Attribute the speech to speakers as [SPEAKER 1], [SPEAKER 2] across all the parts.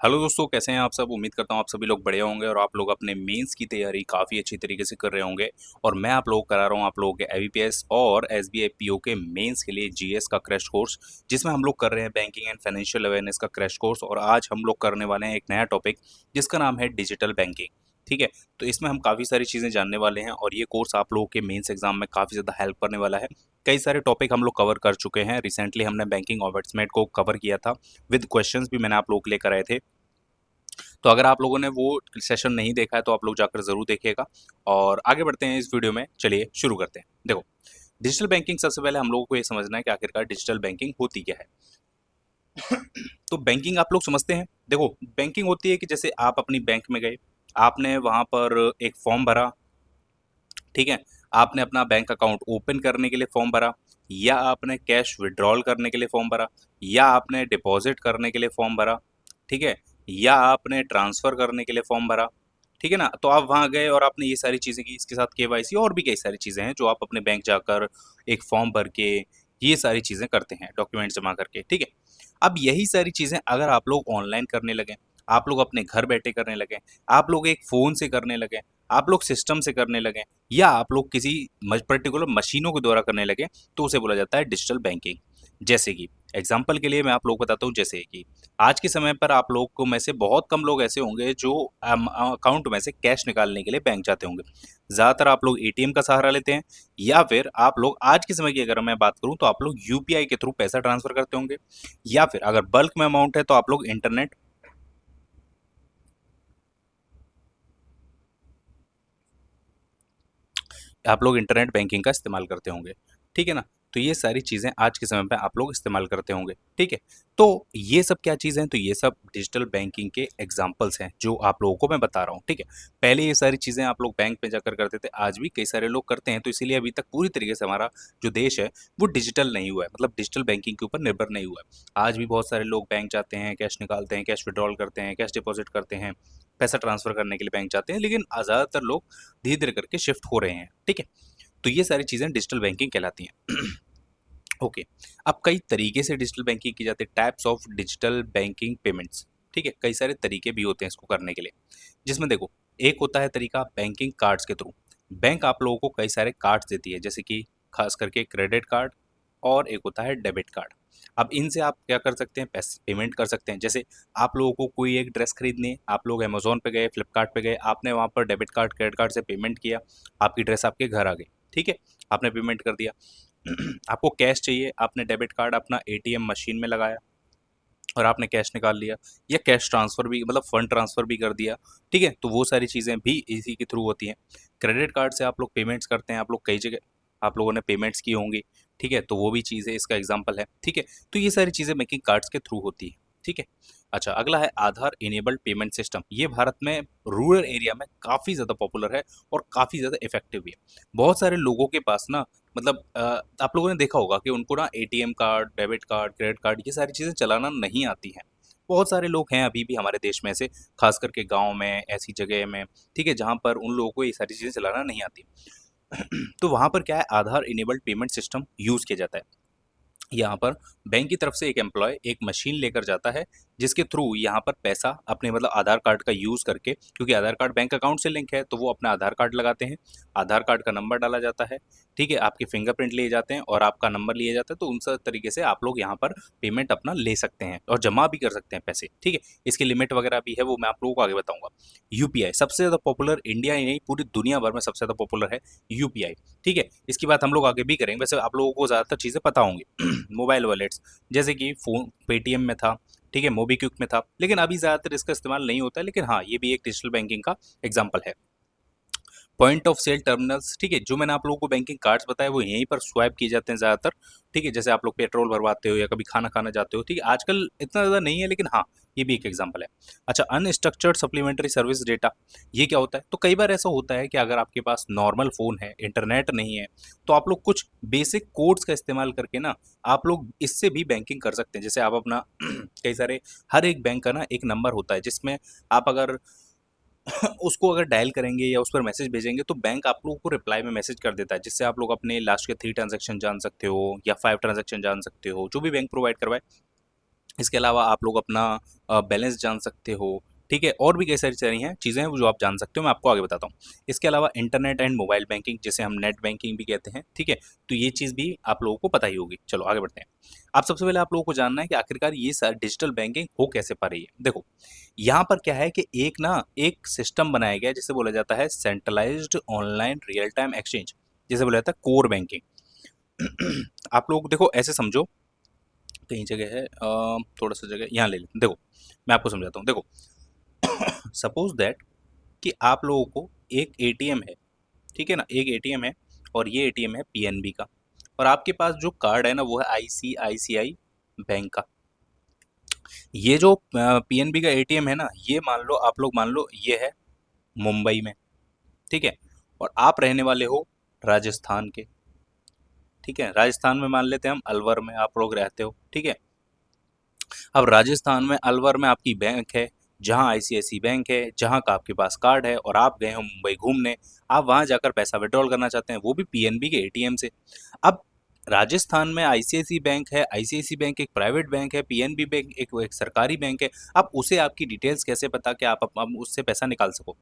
[SPEAKER 1] Hello दोस्तों, कैसे हैं आप सब। उम्मीद करता हूँ आप सभी लोग बढ़िया होंगे और आप लोग अपने मेंस की तैयारी काफ़ी अच्छी तरीके से कर रहे होंगे। और मैं आप लोगों को करा रहा हूँ आप लोगों के एबीपीएस और एसबीआई पीओ के मेंस के लिए जीएस का क्रैश कोर्स, जिसमें हम लोग कर रहे हैं बैंकिंग एंड फाइनेंशियल अवेयरनेस का क्रैश कोर्स। और आज हम लोग करने वाले हैं एक नया टॉपिक जिसका नाम है डिजिटल बैंकिंग। ठीक है, तो इसमें हम काफ़ी सारी चीज़ें जानने वाले हैं और ये कोर्स आप लोगों के मेंस एग्जाम में काफ़ी ज़्यादा हेल्प करने वाला है। कई सारे टॉपिक हम लोग कवर कर चुके हैं। रिसेंटली हमने बैंकिंग ऑवर्समेट को कवर किया था, विद क्वेश्चंस भी मैंने आप लोगों के लिए कराए थे। तो अगर आप लोगों ने वो सेशन नहीं देखा है तो आप लोग जाकर ज़रूर देखिएगा। और आगे बढ़ते हैं इस वीडियो में, चलिए शुरू करते हैं। देखो, डिजिटल बैंकिंग, सबसे पहले हम लोगों को ये समझना है कि आखिरकार डिजिटल बैंकिंग होती क्या है। तो बैंकिंग आप लोग समझते हैं। देखो, बैंकिंग होती है कि जैसे आप अपनी बैंक में गए, आपने वहाँ पर एक फॉर्म भरा। ठीक है, आपने अपना बैंक अकाउंट ओपन करने के लिए फॉर्म भरा, या आपने कैश विड्रॉल करने के लिए फॉर्म भरा, या आपने डिपॉजिट करने के लिए फॉर्म भरा। ठीक है, या आपने ट्रांसफ़र करने के लिए फॉर्म भरा। ठीक है ना, तो आप वहाँ गए और आपने ये सारी चीज़ें की, इसके साथ केवाईसी और भी कई सारी चीज़ें हैं जो आप अपने बैंक जाकर एक फॉर्म भर के ये सारी चीज़ें करते हैं, डॉक्यूमेंट जमा करके। ठीक है, अब यही सारी चीज़ें अगर आप लोग ऑनलाइन करने लगें, आप लोग अपने घर बैठे करने लगें, आप लोग एक फ़ोन से करने लगें, आप लोग सिस्टम से करने लगें, या आप लोग किसी पर्टिकुलर मशीनों के द्वारा करने लगें, तो उसे बोला जाता है डिजिटल बैंकिंग। जैसे कि एग्जाम्पल के लिए मैं आप लोगों को बताता हूँ, जैसे कि आज के समय पर आप लोग को में से बहुत कम लोग ऐसे होंगे जो अकाउंट में से कैश निकालने के लिए बैंक जाते होंगे। ज़्यादातर आप लोग एटीएम का सहारा लेते हैं, या फिर आप लोग आज के समय की अगर मैं बात करूँ तो आप लोग यूपीआई के थ्रू पैसा ट्रांसफर करते होंगे, या फिर अगर बल्क में अमाउंट है तो आप लोग इंटरनेट बैंकिंग का इस्तेमाल करते होंगे। ठीक है ना, तो ये सारी चीज़ें आज के समय पे आप लोग इस्तेमाल करते होंगे। ठीक है, तो ये सब क्या चीज़ें हैं, तो ये सब डिजिटल बैंकिंग के एग्जांपल्स हैं जो आप लोगों को मैं बता रहा हूँ। ठीक है, पहले ये सारी चीज़ें आप लोग बैंक में जाकर करते थे, आज भी कई सारे लोग करते हैं, तो इसीलिए अभी तक पूरी तरीके से हमारा जो देश है वो डिजिटल नहीं हुआ है, मतलब डिजिटल बैंकिंग के ऊपर निर्भर नहीं हुआ है। आज भी बहुत सारे लोग बैंक जाते हैं, कैश निकालते हैं, कैश विड्रॉल करते हैं, कैश डिपॉजिट करते हैं, पैसा ट्रांसफर करने के लिए बैंक जाते हैं, लेकिन ज़्यादातर लोग धीरे धीरे करके शिफ्ट हो रहे हैं। ठीक है, तो ये सारी चीज़ें डिजिटल बैंकिंग कहलाती हैं। ओके, अब कई तरीके से डिजिटल बैंकिंग की जाती है, types of digital banking payments. ठीक है, कई सारे तरीके भी होते हैं इसको करने के लिए, जिसमें देखो, एक होता है तरीका बैंकिंग कार्ड्स के थ्रू। बैंक आप लोगों को कई सारे कार्ड्स देती है, जैसे कि खास करके क्रेडिट कार्ड, और एक होता है डेबिट कार्ड। अब इनसे आप क्या कर सकते हैं, पैसे पेमेंट कर सकते हैं। जैसे आप लोगों को कोई एक ड्रेस खरीदनी है, आप लोग अमेजोन पे गए, फ्लिपकार्ट पे गए, आपने वहाँ पर डेबिट कार्ड क्रेडिट कार्ड से पेमेंट किया, आपकी ड्रेस आपके घर आ गई। ठीक है, आपने पेमेंट कर दिया। आपको कैश चाहिए, आपने डेबिट कार्ड अपना एटीएम मशीन में लगाया और आपने कैश निकाल लिया, या कैश ट्रांसफ़र भी, मतलब फंड ट्रांसफ़र भी कर दिया। ठीक है, तो वो सारी चीज़ें भी इसी के थ्रू होती हैं। क्रेडिट कार्ड से आप लोग पेमेंट्स करते हैं, आप लोग कई जगह आप लोगों ने पेमेंट्स की होंगी। ठीक है, तो वो भी चीज़ें इसका एग्जाम्पल है। ठीक है, तो ये सारी चीज़ें बैंकिंग कार्ड्स के थ्रू होती है। ठीक है, अच्छा, अगला है आधार इनेबल्ड पेमेंट सिस्टम। ये भारत में रूरल एरिया में काफ़ी ज़्यादा पॉपुलर है और काफ़ी ज़्यादा इफेक्टिव भी है। बहुत सारे लोगों के पास ना, मतलब आप लोगों ने देखा होगा कि उनको ना ATM card, debit card, credit card, ये सारी चीज़ें चलाना नहीं आती हैं। बहुत सारे लोग हैं अभी भी हमारे देश में ऐसे, खास करके गाँव में, ऐसी जगह में, ठीक है, जहाँ पर उन लोगों को ये सारी चीज़ें चलाना नहीं आती। तो वहाँ पर क्या है, आधार इनेबल्ड पेमेंट सिस्टम यूज़ किया जाता है। यहाँ पर बैंक की तरफ से एक एम्प्लॉय एक मशीन लेकर जाता है, जिसके थ्रू यहाँ पर पैसा अपने, मतलब आधार कार्ड का यूज़ करके, क्योंकि आधार कार्ड बैंक अकाउंट से लिंक है, तो वो अपना आधार कार्ड लगाते हैं, आधार कार्ड का नंबर डाला जाता है। ठीक है, आपके फिंगरप्रिंट लिए जाते हैं और आपका नंबर लिए जाता है, तो उन सब तरीके से आप लोग यहाँ पर पेमेंट अपना ले सकते हैं और जमा भी कर सकते हैं पैसे। ठीक है, इसकी लिमिट वगैरह भी है, वो मैं आप लोगों को आगे बताऊंगा। यूपीआई सबसे ज़्यादा पॉपुलर, इंडिया ही नहीं पूरी दुनिया भर में सबसे ज़्यादा पॉपुलर है यूपीआई। ठीक है, इसकी बात हम लोग आगे भी करेंगे। वैसे आप लोगों को ज़्यादातर चीज़ें पता होंगी। मोबाइल वॉलेट्स, जैसे कि फ़ोन पेटीएम में था, ठीक है, मोबीक्विक में था, लेकिन अभी ज़्यादातर इसका इस्तेमाल नहीं होता है, लेकिन हाँ, ये भी एक डिजिटल बैंकिंग का एग्जाम्पल है। पॉइंट ऑफ सेल टर्मिनल्स, ठीक है, जो मैंने आप लोगों को बैंकिंग कार्ड्स बताए वो यहीं पर स्वाइप किए जाते हैं ज़्यादातर। ठीक है, जैसे आप लोग पेट्रोल भरवाते हो या कभी खाना खाना जाते हो। ठीक है, आजकल इतना ज़्यादा नहीं है, लेकिन हाँ, ये भी एक एग्जांपल है। अच्छा, अनस्ट्रक्चर्ड सप्लीमेंट्री सर्विस डेटा, ये क्या होता है, तो कई बार ऐसा होता है कि अगर आपके पास नॉर्मल फ़ोन है, इंटरनेट नहीं है, तो आप लोग कुछ बेसिक कोड्स का इस्तेमाल करके ना, आप लोग इससे भी बैंकिंग कर सकते हैं। जैसे आप अपना कई सारे, हर एक बैंक का ना एक नंबर होता है, जिसमें आप अगर उसको अगर डायल करेंगे या उस पर मैसेज भेजेंगे, तो बैंक आप लोगों को रिप्लाई में मैसेज कर देता है, जिससे आप लोग अपने लास्ट के 3 ट्रांजैक्शन जान सकते हो या 5 ट्रांजैक्शन जान सकते हो, जो भी बैंक प्रोवाइड करवाए। इसके अलावा आप लोग अपना बैलेंस जान सकते हो, ठीक है, और भी कई सारी चीज़ें हैं जो आप जान सकते हो, मैं आपको आगे बताता हूँ। इसके अलावा इंटरनेट एंड मोबाइल बैंकिंग, जिसे हम नेट बैंकिंग भी कहते हैं, ठीक है, तो ये चीज़ भी आप लोगों को पता ही होगी। चलो आगे बढ़ते हैं। आप सबसे पहले आप लोगों को जानना है कि आखिरकार ये डिजिटल बैंकिंग हो कैसे पा रही है। देखो, यहाँ पर क्या है कि एक सिस्टम बनाया गया है जिसे बोला जाता है centralised online real time exchange, जिसे बोला जाता है कोर बैंकिंग। आप लोग देखो ऐसे समझो, कहीं जगह है, थोड़ा सा जगह यहाँ ले लें। देखो, मैं आपको समझाता हूँ। देखो, सपोज दैट कि आप लोगों को एक एटीएम है, ठीक है ना, एक एटीएम है, और ये एटीएम है पीएनबी का, और आपके पास जो कार्ड है ना वो है आईसीआईसीआई बैंक का। ये जो पीएनबी का एटीएम है ना, ये मान लो, आप लोग मान लो ये है मुंबई में, ठीक है, और आप रहने वाले हो राजस्थान के, ठीक है, राजस्थान में मान लेते हैं हम अलवर में आप लोग रहते हो, ठीक है। अब राजस्थान में अलवर में आपकी बैंक है, जहाँ आईसीआईसी बैंक है, जहाँ का आपके पास कार्ड है, और आप गए हो मुंबई घूमने, आप वहाँ जाकर पैसा विड्रॉल करना चाहते हैं, वो भी पीएनबी के एटीएम से। अब राजस्थान में आईसीआईसी बैंक है, आईसीआईसी बैंक एक प्राइवेट बैंक है, पीएनबी बैंक एक सरकारी बैंक है। अब उसे आपकी डिटेल्स कैसे पता कि आप उससे पैसा निकाल सको?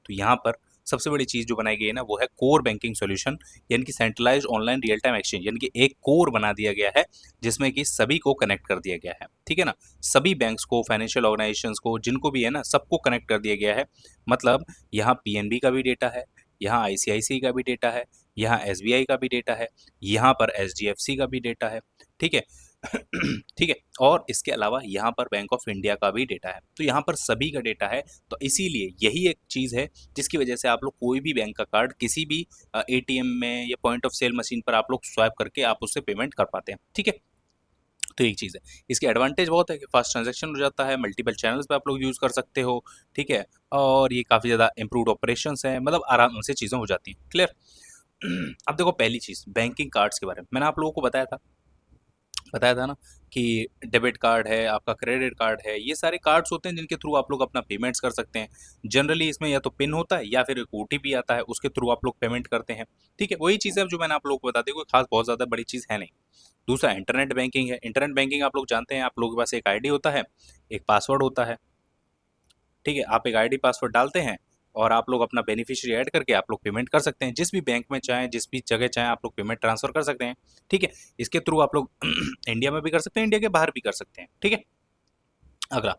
[SPEAKER 1] तो यहाँ पर सबसे बड़ी चीज़ जो बनाई गई है ना वो है कोर बैंकिंग सॉल्यूशन, यानी कि centralised online real time exchange, यानी कि एक कोर बना दिया गया है जिसमें कि सभी को कनेक्ट कर दिया गया है, ठीक है ना। सभी बैंक्स को, फाइनेंशियल ऑर्गेनाइजेशंस को, जिनको भी है ना, सबको कनेक्ट कर दिया गया है। मतलब यहाँ पीएनबी का भी डेटा है, यहाँ आईसीआईसी का भी डेटा है, यहाँ एसबीआई का भी डेटा है, यहाँ पर एचडीएफसी का भी डेटा है, ठीक है। ठीक है, और इसके अलावा यहाँ पर बैंक ऑफ इंडिया का भी डेटा है, तो यहाँ पर सभी का डेटा है। तो इसीलिए यही एक चीज़ है जिसकी वजह से आप लोग कोई भी बैंक का कार्ड किसी भी एटीएम में या पॉइंट ऑफ सेल मशीन पर आप लोग स्वाइप करके आप उससे पेमेंट कर पाते हैं, ठीक है। तो एक चीज़ है, इसके एडवांटेज बहुत है कि फास्ट ट्रांजैक्शन हो जाता है, मल्टीपल चैनल्स पे आप लोग यूज़ कर सकते हो, ठीक है, और ये काफ़ी ज़्यादा इम्प्रूव्ड ऑपरेशंस हैं, मतलब आराम से चीज़ें हो जाती हैं, क्लियर। अब देखो, पहली चीज़ बैंकिंग कार्ड्स के बारे में मैंने आप लोगों को बताया था ना कि डेबिट कार्ड है, आपका क्रेडिट कार्ड है, ये सारे कार्ड्स होते हैं जिनके थ्रू आप लोग अपना पेमेंट्स कर सकते हैं। जनरली इसमें या तो पिन होता है या फिर एक ओटीपी आता है, उसके थ्रू आप लोग पेमेंट करते हैं, ठीक है। वही चीज़ है जो मैंने आप लोगों को बता दी, कोई खास बहुत ज़्यादा बड़ी चीज़ है नहीं। दूसरा इंटरनेट बैंकिंग है। इंटरनेट बैंकिंग आप लोग जानते हैं, आप लोगों के पास एक आईडी होता है, एक पासवर्ड होता है, ठीक है। आप एक आईडी पासवर्ड डालते हैं और आप लोग अपना बेनिफिशियरी ऐड करके आप लोग पेमेंट कर सकते हैं, जिस भी बैंक में चाहें, जिस भी जगह चाहें आप लोग पेमेंट ट्रांसफर कर सकते हैं, ठीक है। इसके थ्रू आप लोग इंडिया में भी कर सकते हैं, इंडिया के बाहर भी कर सकते हैं, ठीक है। अगला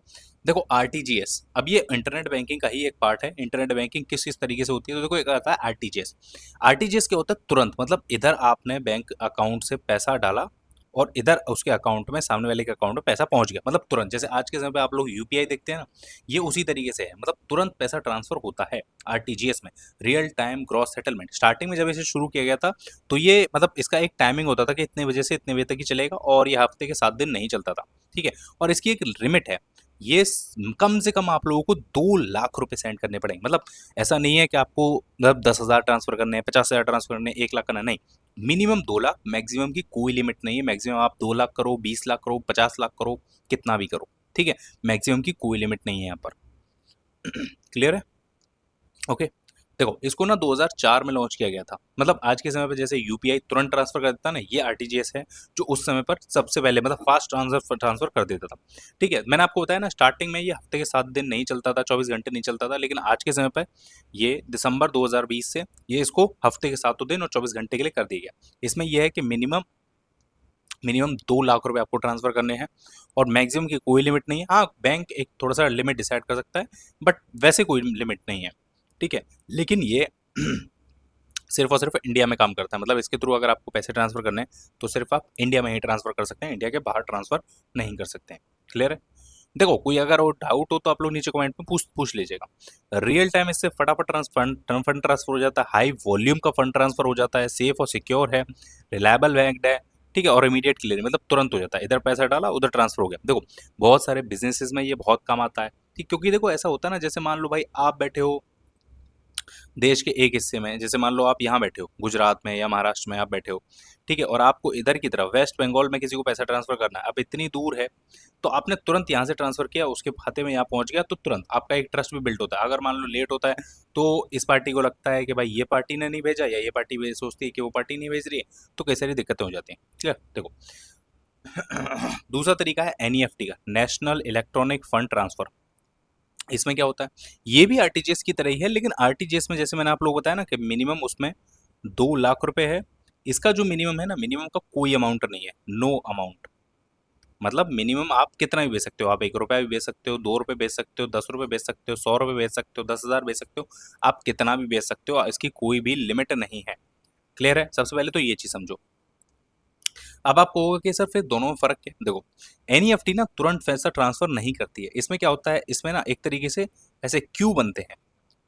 [SPEAKER 1] देखो, आरटीजीएस। अब ये इंटरनेट बैंकिंग का ही एक पार्ट है। इंटरनेट बैंकिंग किस किस तरीके से होती है, तो देखो, एक आता है आरटीजीएस। आरटीजीएस क्या होता है? तुरंत, मतलब इधर आपने बैंक अकाउंट से पैसा डाला और इधर उसके अकाउंट में, सामने वाले के अकाउंट में पैसा पहुंच गया, मतलब तुरंत। जैसे आज के समय पे आप लोग यूपीआई देखते हैं ना, ये उसी तरीके से है, मतलब तुरंत पैसा ट्रांसफर होता है आरटीजीएस में। Real time gross settlement, starting में जब इसे शुरू किया गया था तो ये, मतलब इसका एक टाइमिंग होता था कि इतने बजे से इतने बजे तक ही चलेगा, और ये हफ्ते के 7 दिन नहीं चलता था, ठीक है। और इसकी एक लिमिट है, ये कम से कम आप लोगों को 2 लाख रुपए सेंड करने पड़ेंगे। मतलब ऐसा नहीं है कि आपको मतलब 10,000 ट्रांसफर करने हैं, 50,000 ट्रांसफर करने हैं, 1 लाख करना, नहीं। मिनिमम 2 लाख, मैक्सिमम की कोई लिमिट नहीं है। मैक्सिमम आप 2 लाख करो, 20 लाख करो, 50 लाख करो, कितना भी करो, ठीक है। मैक्सिमम की कोई लिमिट नहीं है यहाँ पर। क्लियर है? ओके। देखो, इसको ना 2004 में लॉन्च किया गया था। मतलब आज के समय पे जैसे यूपीआई तुरंत ट्रांसफर कर देता है ना, ये आरटीजीएस है जो उस समय पर सबसे पहले, मतलब फास्ट ट्रांसफर ट्रांसफर कर देता था, ठीक है। मैंने आपको बताया ना, स्टार्टिंग में ये हफ्ते के 7 दिन नहीं चलता था, 24 घंटे नहीं चलता था, लेकिन आज के समय पर ये दिसंबर 2020 से ये इसको हफ्ते के 7 दिन और 24 घंटे के लिए कर दिया गया। इसमें यह है कि मिनिमम मिनिमम 2 लाख रुपए आपको ट्रांसफर करने हैं, और मैक्सिमम की कोई लिमिट नहीं है। हाँ, बैंक एक थोड़ा सा लिमिट डिसाइड कर सकता है, बट वैसे कोई लिमिट नहीं है, ठीक है। लेकिन ये सिर्फ और सिर्फ इंडिया में काम करता है, मतलब इसके थ्रू अगर आपको पैसे ट्रांसफर करने हैं तो सिर्फ आप इंडिया में ही ट्रांसफर कर सकते हैं, इंडिया के बाहर ट्रांसफर नहीं कर सकते हैं। क्लियर है? देखो, कोई अगर वो डाउट हो तो आप लोग नीचे कमेंट में पूछ पूछ लीजिएगा। रियल टाइम इससे फटाफट फंड ट्रांसफर हो जाता है, हाई वॉल्यूम का फंड ट्रांसफर हो जाता है, सेफ और सिक्योर है, रिलायबल बैंक है, ठीक है, और इमीडिएट क्लियर, मतलब तुरंत हो जाता है। इधर पैसा डाला, उधर ट्रांसफर हो गया। देखो, बहुत सारे बिजनेसेस में ये बहुत काम आता है, ठीक, क्योंकि देखो ऐसा होता है ना, जैसे मान लो भाई आप बैठे हो देश के एक हिस्से में, जैसे मान लो आप यहाँ बैठे हो गुजरात में या महाराष्ट्र में आप बैठे हो, ठीक है, और आपको इधर की तरफ वेस्ट बंगाल में किसी को पैसा ट्रांसफर करना है, अब इतनी दूर है, तो आपने तुरंत यहाँ से ट्रांसफर किया, उसके खाते में यहाँ पहुँच गया, तो तुरंत आपका एक ट्रस्ट भी बिल्ड होता है। अगर मान लो लेट होता है तो इस पार्टी को लगता है कि भाई ये पार्टी ने नहीं भेजा, या ये पार्टी सोचती है कि वो पार्टी नहीं भेज रही है, तो कई सारी दिक्कतें हो जाती हैं। ठीक है, देखो, दूसरा तरीका है एनईएफटी का, नेशनल इलेक्ट्रॉनिक फंड ट्रांसफर। इसमें क्या होता है, ये भी आरटीजीएस की तरह ही है, लेकिन आरटीजीएस में जैसे मैंने आप लोगों को बताया ना कि मिनिमम उसमें 2 लाख रुपए है। इसका जो मिनिमम है ना, मिनिमम का कोई अमाउंट नहीं है, नो अमाउंट। मतलब मिनिमम आप कितना भी बेच सकते हो, आप 1 रुपया भी बेच सकते हो, 2 रुपये बेच सकते हो, 10 रुपये बेच सकते हो, 100 रुपये बेच सकते हो, 10,000 बेच सकते हो, आप कितना भी बेच सकते हो, इसकी कोई भी लिमिट नहीं है। क्लियर है? सबसे पहले तो ये चीज समझो। अब आप कहोगे कि सर फिर दोनों में फर्क क्या? देखो, एनईएफटी ना तुरंत पैसा ट्रांसफर नहीं करती है। इसमें क्या होता है, इसमें ना एक तरीके से ऐसे क्यू बनते हैं।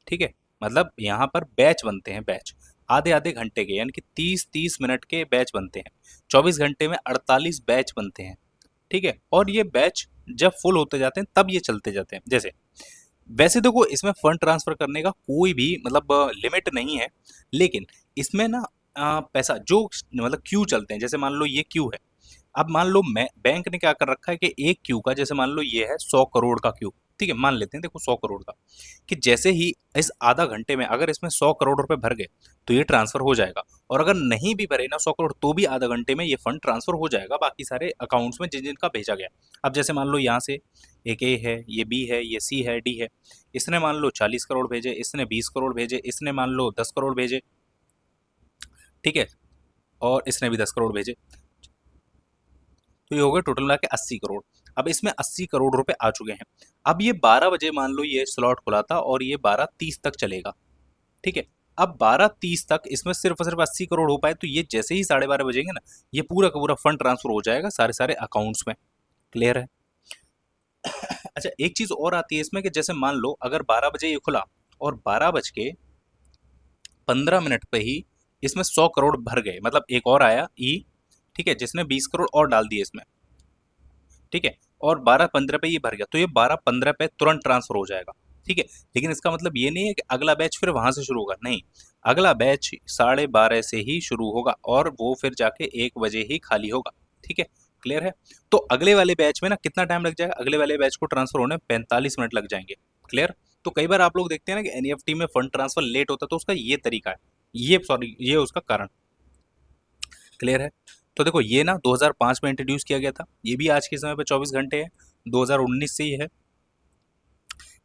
[SPEAKER 1] ठीक है, मतलब यहाँ पर बैच बनते हैं, बैच आधे आधे घंटे के, यानी कि 30-30 मिनट के बैच बनते हैं। 24 घंटे में 48 बैच बनते हैं। ठीक है, और ये बैच जब फुल होते जाते हैं तब ये चलते जाते हैं। जैसे वैसे देखो, इसमें फंड ट्रांसफर करने का कोई भी मतलब लिमिट नहीं है, लेकिन इसमें ना पैसा जो मतलब क्यू चलते हैं, जैसे मान लो ये क्यू है। अब मान लो मैं बैंक ने क्या कर रखा है कि एक क्यू का, जैसे मान लो ये है 100 करोड़ का क्यू। ठीक है, मान लेते हैं, देखो 100 करोड़ का, कि जैसे ही इस आधा घंटे में अगर इसमें 100 करोड़ रुपए भर गए तो ये ट्रांसफर हो जाएगा। और अगर नहीं भी भरे ना 100 करोड़, तो भी आधा घंटे में ये फंड ट्रांसफर हो जाएगा बाकी सारे अकाउंट्स में जिन जिनका भेजा गया। अब जैसे मान लो यहाँ से एक ए है, ये बी है, ये सी है, डी है। इसने मान लो 40 करोड़ भेजे, इसने 20 करोड़ भेजे, इसने मान लो 10 करोड़ भेजे। ठीक है, और इसने भी 10 करोड़ भेजे, तो ये हो गए टोटल मिला के 80 करोड़। अब इसमें 80 करोड़ रुपए आ चुके हैं। अब ये 12 बजे मान लो ये स्लॉट खुला था और ये 12:30 तक चलेगा। ठीक है, अब 12:30 तक इसमें सिर्फ और सिर्फ 80 करोड़ हो पाए, तो ये जैसे ही 12:30 बजेंगे ना, ये पूरा का पूरा फंड ट्रांसफर हो जाएगा सारे सारे अकाउंट्स में। क्लियर है? अच्छा, एक चीज और आती है इसमें कि जैसे मान लो अगर 12 बजे ये खुला और 12:15 पे ही इसमें 100 करोड़ भर गए, मतलब एक और आया ई, ठीक है, जिसने 20 करोड़ और डाल दिए इसमें। ठीक है, और 12:15 पे ये भर गया, तो ये 12:15 पे तुरंत ट्रांसफर हो जाएगा। ठीक है, लेकिन इसका मतलब ये नहीं है कि अगला बैच फिर वहां से शुरू होगा, नहीं। अगला बैच 12:30 से ही शुरू होगा और वो फिर जाके 1 बजे ही खाली होगा। ठीक है, क्लियर है? तो अगले वाले बैच में ना कितना टाइम लग जाएगा, अगले वाले बैच को ट्रांसफर होने में 45 मिनट लग जाएंगे। क्लियर? तो कई बार आप लोग देखते हैं ना कि एनईएफटी में फंड ट्रांसफर लेट होता है, तो उसका ये तरीका है, ये सॉरी ये उसका कारण। क्लियर है? तो देखो, ये ना 2005 में इंट्रोड्यूस किया गया था, ये भी आज के समय पे 24 घंटे है, 2019 से ही है।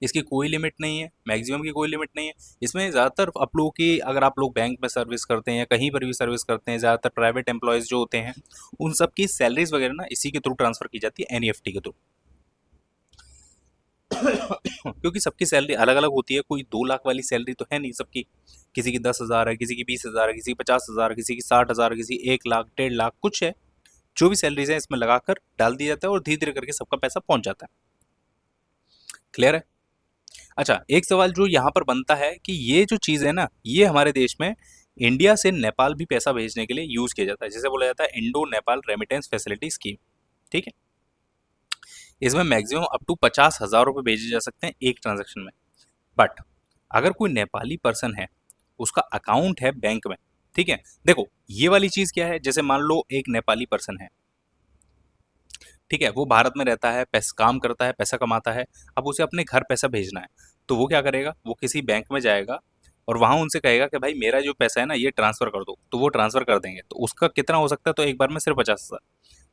[SPEAKER 1] इसकी कोई लिमिट नहीं है, मैक्सिमम की कोई लिमिट नहीं है। इसमें ज़्यादातर आप लोगों की, अगर आप लोग बैंक में सर्विस करते हैं या कहीं पर भी सर्विस करते हैं, ज़्यादातर प्राइवेट एम्प्लॉयज़ जो होते हैं, उन सब की सैलरीज वगैरह ना इसी के थ्रू ट्रांसफर की जाती है, एनईएफटी के थ्रू। क्योंकि सबकी सैलरी अलग अलग होती है, कोई 2 लाख वाली सैलरी तो है नहीं सबकी। किसी की 10,000 है, किसी की 20,000 है, किसी की 50,000, किसी की 60,000, किसी 1 लाख, 1.5 लाख, कुछ है। जो भी सैलरीज है इसमें लगाकर डाल दिया जाता है और धीरे धीरे करके सबका पैसा पहुंच जाता है। क्लियर है? अच्छा, एक सवाल जो यहाँ पर बनता है कि ये जो चीज़ है ना, ये हमारे देश में इंडिया से नेपाल भी पैसा भेजने के लिए यूज़ किया जाता है, जिसे बोला जाता है Indo Nepal remittance facility scheme. ठीक है, इसमें मैक्सिमम अप टू 50,000 रुपये भेजे जा सकते हैं एक ट्रांजेक्शन में। बट अगर कोई नेपाली पर्सन है, उसका अकाउंट है बैंक में। ठीक है, देखो ये वाली चीज़ क्या है, जैसे मान लो एक नेपाली पर्सन है, ठीक है, वो भारत में रहता है, पैसा काम करता है, पैसा कमाता है। अब उसे अपने घर पैसा भेजना है, तो वो क्या करेगा, वो किसी बैंक में जाएगा और वहाँ उनसे कहेगा कि भाई मेरा जो पैसा है ना ये ट्रांसफ़र कर दो, तो वो ट्रांसफ़र कर देंगे। तो उसका कितना हो सकता है, तो एक बार में सिर्फ 50,000।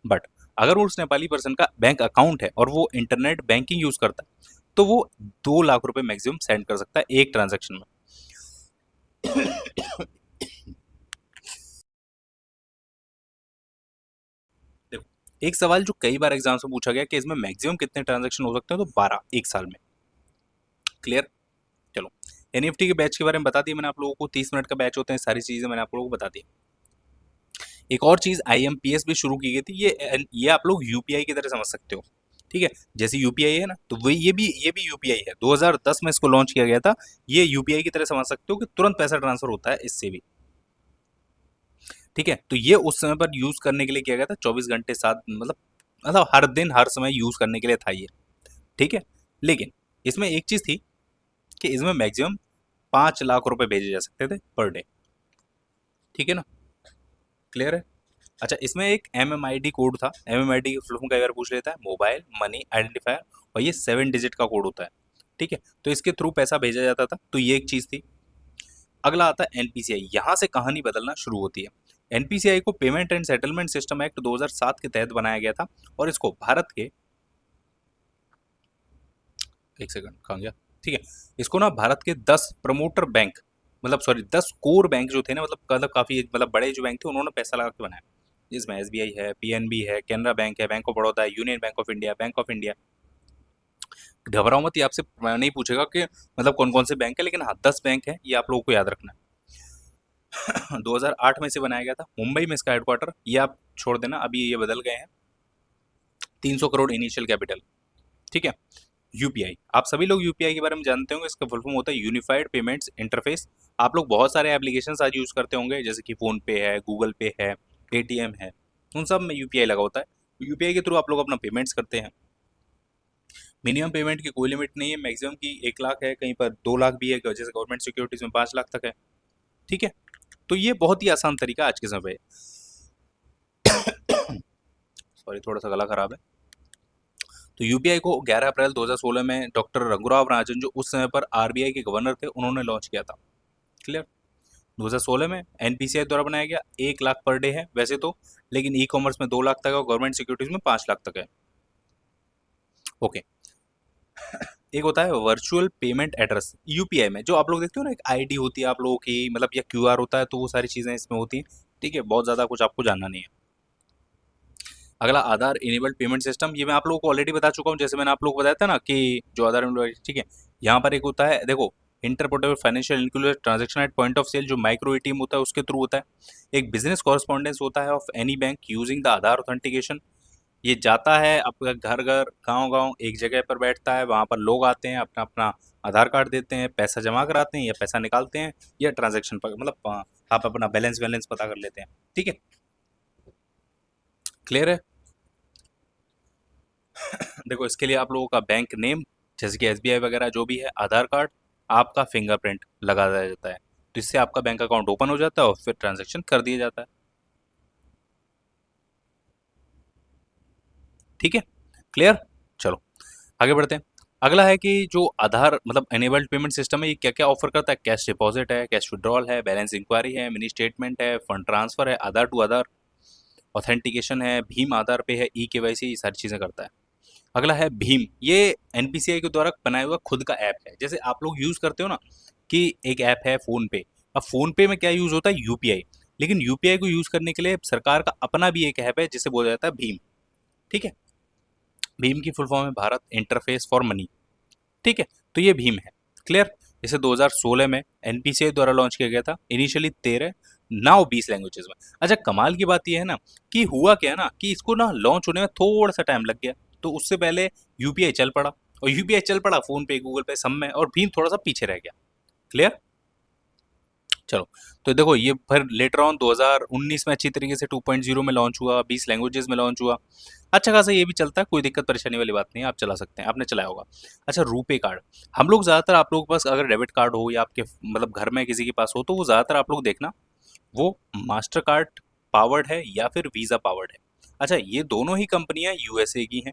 [SPEAKER 1] बट अगर उस नेपाली पर्सन का बैंक अकाउंट है और वो इंटरनेट बैंकिंग यूज़ करता है, तो वो 2 लाख रुपए मैक्सिमम सेंड कर सकता है एक ट्रांजेक्शन में। देखो, एक सवाल जो कई बार एग्जाम से पूछा गया कि इसमें मैक्सिमम कितने ट्रांजेक्शन हो सकते हैं, तो 12 एक साल में। क्लियर? चलो, एनईएफटी के बैच के बारे में बता दिया मैंने आप लोगों को, 30 मिनट का बैच होते हैं, सारी चीज़ें मैंने आप लोगों को बता दी। एक और चीज़ आईएमपीएस भी शुरू की गई थी, ये आप लोग यूपीआई की तरह समझ सकते हो। ठीक है, जैसे यूपीआई है ना, तो वही ये भी यूपीआई है, 2010 में इसको लॉन्च किया गया था। ये यूपीआई की तरह समझ सकते हो कि तुरंत पैसा ट्रांसफर होता है इससे भी। ठीक है, तो ये उस समय पर यूज़ करने के लिए किया गया था, 24 घंटे साथ, मतलब हर दिन हर समय यूज़ करने के लिए था ये। ठीक है, लेकिन इसमें एक चीज़ थी कि इसमें मैक्सिमम 5 लाख रुपए भेजे जा सकते थे पर डे। ठीक है ना? क्लियर है? अच्छा, इसमें एक MMID कोड था। MMID की फुल फॉर्म कई बार पूछ लेता है, मोबाइल मनी आइडेंटिफायर, और ये 7 डिजिट का कोड होता है। ठीक है, तो इसके थ्रू पैसा भेजा जाता था, तो ये एक चीज़ थी। अगला आता है NPCI, यहाँ से कहानी बदलना शुरू होती है। एनपीसीआई को payment and settlement system act 2007 के तहत बनाया गया था और इसको भारत के, एक सेकंड कहाँ गया, ठीक है, इसको ना भारत के 10 प्रमोटर बैंक, मतलब सॉरी 10 कोर बैंक जो थे ना, मतलब काफी मतलब बड़े जो बैंक थे उन्होंने पैसा लगा के बनाया, जिसमें एसबीआई है, पीएनबी है, कैनरा बैंक है, बैंक ऑफ बड़ौदा है, union bank of India, bank of India. घबराओ मत, ये आपसे नहीं पूछेगा कि मतलब कौन कौन से बैंक है, लेकिन हाँ 10 बैंक है, ये आप लोगों को याद रखना है। 2008 में से बनाया गया था, मुंबई में इसका हेडक्वार्टर, ये आप छोड़ देना, अभी ये बदल गए हैं। 300 करोड़ इनिशियल कैपिटल, ठीक है। यूपीआई, आप सभी लोग यूपीआई के बारे में जानते होंगे, इसका फुल फॉर्म होता है यूनिफाइड पेमेंट्स इंटरफेस। आप लोग बहुत सारे एप्लीकेशन आज यूज करते होंगे, जैसे कि फोन पे है, गूगल पे है, पेटीएम है, उन सब में यूपीआई लगा होता है। यूपीआई के थ्रू आप लोग अपना पेमेंट्स करते हैं। मिनिमम पेमेंट की कोई लिमिट नहीं है, मैक्सिमम की 1 लाख है, कहीं पर 2 लाख भी है, जैसे गवर्नमेंट सिक्योरिटीज में 5 लाख तक है, ठीक है। तो ये बहुत ही आसान तरीका आज के समय सॉरी थोड़ा सा गला खराब है। तो यूपीआई को 11 अप्रैल 2016 में डॉक्टर रघुराव राजन, जो उस समय पर आरबीआई के गवर्नर थे, उन्होंने लॉन्च किया था। क्लियर। 2016 में एनपीसीआई द्वारा बनाया गया, 1 लाख पर डे है वैसे तो, लेकिन ई कॉमर्स में 2 लाख तक है और गवर्नमेंट सिक्योरिटीज में 5 लाख तक है। ओके। एक होता है वर्चुअल पेमेंट एड्रेस यूपीआई में, जो आप लोग देखते हो ना, एक आईडी होती है आप लोगों की, मतलब या क्यूआर होता है, तो वो सारी चीजें इसमें होती हैं, ठीक है, बहुत ज्यादा कुछ आपको जानना नहीं है। अगला आधार इनेबल्ड पेमेंट सिस्टम, ये मैं आप लोगों को ऑलरेडी बता चुका हूँ, जैसे मैंने आप लोगों को बताया था ना कि जो आधार, ठीक है। यहाँ पर एक होता है देखो, interoperable financial included transaction at point of sale, जो माइक्रो एटीएम होता है उसके थ्रू होता है। एक बिजनेस कॉरेस्पॉन्डेंस होता है of any bank using the Aadhaar authentication, ये जाता है आपका घर घर गांव गांव, एक जगह पर बैठता है, वहां पर लोग आते हैं, अपना अपना आधार कार्ड देते हैं, पैसा जमा कराते हैं या पैसा निकालते हैं, या ट्रांजैक्शन पर मतलब आप अपना बैलेंस वैलेंस पता कर लेते हैं, ठीक है। क्लियर है। देखो इसके लिए आप लोगों का बैंक नेम, जैसे कि एसबीआई वगैरह जो भी है, आधार कार्ड, आपका फिंगरप्रिंट लगा दिया जाता है, तो इससे आपका बैंक अकाउंट ओपन हो जाता है और फिर ट्रांजैक्शन कर दिया जाता है, ठीक है। क्लियर। चलो आगे बढ़ते हैं। अगला है कि जो आधार मतलब एनेबल्ड पेमेंट सिस्टम है, ये क्या क्या ऑफर करता है। कैश डिपॉजिट है, कैश विड्रॉल है, बैलेंस इंक्वायरी है, मिनी स्टेटमेंट है, फंड ट्रांसफर है, आधार टू आधार ऑथेंटिकेशन है, भीम आधार पे है, ई केवाईसी, ये सारी चीज़ें करता है। अगला है भीम, ये एनपीसीआई के द्वारा बनाया हुआ खुद का ऐप है, जैसे आप लोग यूज़ करते हो ना कि एक ऐप है फ़ोन पे। अब फ़ोन पे में क्या यूज़ होता है, यूपीआई, लेकिन यूपीआई को यूज़ करने के लिए सरकार का अपना भी एक ऐप है जिसे बोला जाता है भीम, ठीक है। भीम की फुल फॉर्म है भारत इंटरफेस फॉर मनी, ठीक है। तो ये भीम है। क्लियर। इसे 2016 में एनपीसीआई द्वारा लॉन्च किया गया था, इनिशियली 13, नाउ 20 लैंग्वेजेस में। अच्छा कमाल की बात यह है ना कि हुआ क्या है ना कि इसको ना लॉन्च होने में थोड़ा सा टाइम लग गया, तो उससे पहले यूपीआई चल पड़ा, और यूपीआई चल पड़ा फोन पे गूगल पे सब में, और भीम थोड़ा सा पीछे रह गया। क्लियर। चलो, तो देखो ये फिर लेटर ऑन 2019 में अच्छी तरीके से 2.0 में लॉन्च हुआ, 20 लैंग्वेजेस में लॉन्च हुआ, अच्छा खासा ये भी चलता है, कोई दिक्कत परेशानी वाली बात नहीं है, आप चला सकते हैं, आपने चलाया होगा। अच्छा रुपे कार्ड, हम लोग ज़्यादातर, आप लोगों के पास अगर डेबिट कार्ड हो या आपके मतलब घर में किसी के पास हो, तो वो ज़्यादातर आप लोग देखना वो मास्टर कार्ड पावर्ड है या फिर वीज़ा पावर्ड है। अच्छा ये दोनों ही कंपनियां यूएसए की हैं,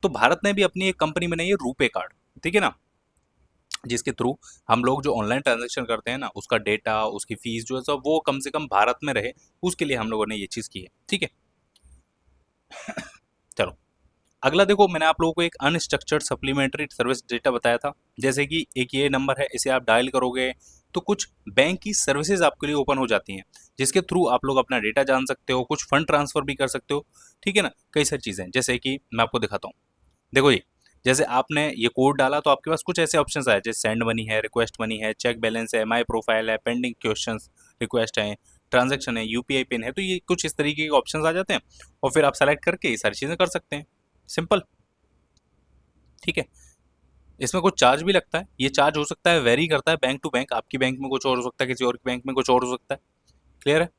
[SPEAKER 1] तो भारत ने भी अपनी एक कंपनी बनाई है रुपे कार्ड, ठीक है ना, जिसके थ्रू हम लोग जो ऑनलाइन ट्रांजैक्शन करते हैं ना, उसका डेटा, उसकी फीस जो है सब वो कम से कम भारत में रहे, उसके लिए हम लोगों ने ये चीज़ की है, ठीक है। चलो अगला देखो, मैंने आप लोगों को एक अनस्ट्रक्चर्ड सप्लीमेंट्री सर्विस डेटा बताया था, जैसे कि एक ये नंबर है, इसे आप डायल करोगे तो कुछ बैंक की सर्विसेज आपके लिए ओपन हो जाती हैं, जिसके थ्रू आप लोग अपना डेटा जान सकते हो, कुछ फंड ट्रांसफर भी कर सकते हो, ठीक है ना। कई सारी चीज़ें, जैसे कि मैं आपको दिखाता हूँ, देखो ये, जैसे आपने ये कोड डाला तो आपके पास कुछ ऐसे ऑप्शंस आए, जैसे सेंड मनी है, रिक्वेस्ट मनी है, चेक बैलेंस है, माई प्रोफाइल है, पेंडिंग क्वेश्चंस रिक्वेस्ट है, ट्रांजैक्शन है, यूपीआई पिन है, तो ये कुछ इस तरीके के ऑप्शंस आ जाते हैं, और फिर आप सेलेक्ट करके ये सारी चीज़ें कर सकते हैं, सिंपल, ठीक है। इसमें कुछ चार्ज भी लगता है, ये चार्ज हो सकता है वेरी करता है बैंक टू बैंक, आपकी बैंक में कुछ और हो सकता है, किसी और की बैंक में कुछ और हो सकता है। क्लियर है।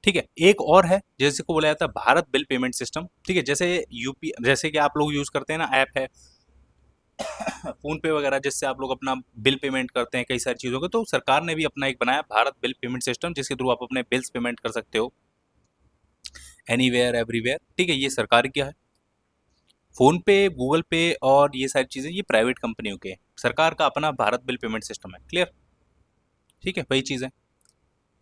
[SPEAKER 1] ठीक है, एक और है जैसे को बोला जाता है भारत बिल पेमेंट सिस्टम, ठीक है, जैसे यूपी, जैसे कि आप लोग यूज करते हैं ना ऐप है फोन पे वगैरह, जिससे आप लोग अपना बिल पेमेंट करते हैं कई सारी चीज़ों के, तो सरकार ने भी अपना एक बनाया भारत बिल पेमेंट सिस्टम, जिसके थ्रू आप अपने बिल्स पेमेंट कर सकते हो एनीवेयर एवरीवेयर, ठीक है, ये सरकार क्या है। फोन पे, गूगल पे और ये सारी चीज़ें ये प्राइवेट कंपनियों के हैं, सरकार का अपना भारत बिल पेमेंट सिस्टम है। क्लियर। ठीक है, वही चीज़ है।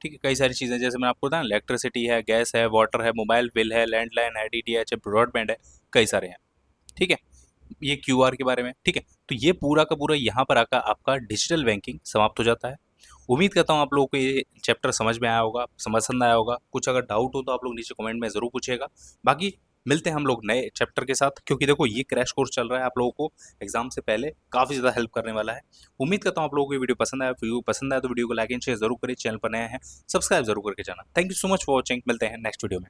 [SPEAKER 1] ठीक है, कई सारी चीज़ें जैसे मैंने आपको बताया, इलेक्ट्रिसिटी है, गैस है, वाटर है, मोबाइल बिल है, लैंडलाइन है, डीटीएच है, ब्रॉडबैंड है, कई सारे हैं। ठीक है, ये क्यूआर के बारे में। ठीक है, तो ये पूरा का पूरा यहाँ पर आकर आपका डिजिटल बैंकिंग समाप्त हो जाता है। उम्मीद करता हूँ आप लोगों को ये चैप्टर समझ में आया होगा, पसंद आया होगा। कुछ अगर डाउट हो तो आप लोग नीचे कमेंट में ज़रूर पूछिएगा। बाकी मिलते हैं हम लोग नए चैप्टर के साथ, क्योंकि देखो ये क्रैश कोर्स चल रहा है, आप लोगों को एग्जाम से पहले काफ़ी ज़्यादा हेल्प करने वाला है। उम्मीद करता हूँ आप लोगों को ये वीडियो पसंद आया तो वीडियो को लाइक एंड शेयर जरूर करें, चैनल पर नए हैं सब्सक्राइब जरूर करके जाना। Thank you so much for watching, मिलते हैं नेक्स्ट वीडियो में।